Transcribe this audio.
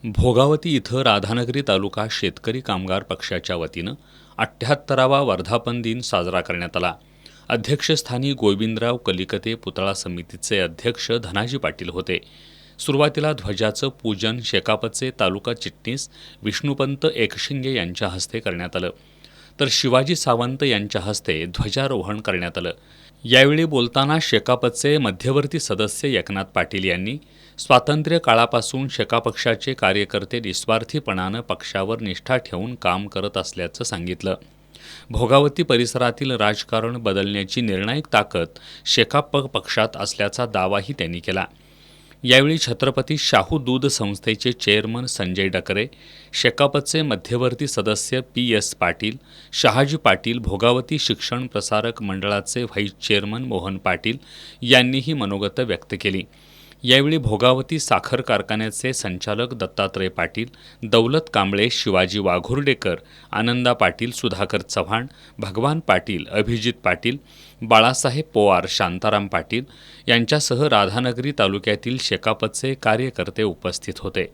भोगावती इथं राधानगरी तालुका शेतकरी कामगार पक्षाच्या वतीनं 78वा वर्धापन दिन साजरा करण्यात आला. अध्यक्षस्थानी गोविंदराव कलिकते पुतळा समितीचे अध्यक्ष धनाजी पाटील होते. सुरुवातीला ध्वजाचं पूजन शेकापचे तालुका चिटणीस विष्णुपंत एकशिंगे यांच्या हस्ते करण्यात आलं, तर शिवाजी सावंत यांच्या हस्ते ध्वजारोहण करण्यात आलं. यावेळी बोलताना शेकापचे मध्यवर्ती सदस्य एकनाथ पाटील यांनी स्वातंत्र्य काळापासून शेकापक्षाचे कार्यकर्ते निस्वार्थीपणानं पक्षावर निष्ठा ठेवून काम करत असल्याचं सांगितलं. भोगावती परिसरातील राजकारण बदलण्याची निर्णायक ताकद शेकाप पक्षात असल्याचा दावाही त्यांनी केला. यावेळी छत्रपती शाहू दूध संस्थेचे चेअरमन संजय डकरे, शेकापचे मध्यवर्ती सदस्य PS पाटील, शहाजी पाटील, भोगावती शिक्षण प्रसारक मंडळाचे व्हाईस चेअरमन मोहन पाटील यांनीही मनोगत व्यक्त केली. यावेळी भोगावती साखर कारखान्याचे संचालक दत्तात्रय पाटील, दौलत कांबळे, शिवाजी वाघुर्डेकर, आनंदा पाटील, सुधाकर चव्हाण, भगवान पाटील, अभिजित पाटील, बाळासाहेब पोवार, शांताराम पाटील यांच्यासह राधानगरी तालुक्यातील शेकापचे कार्यकर्ते उपस्थित होते.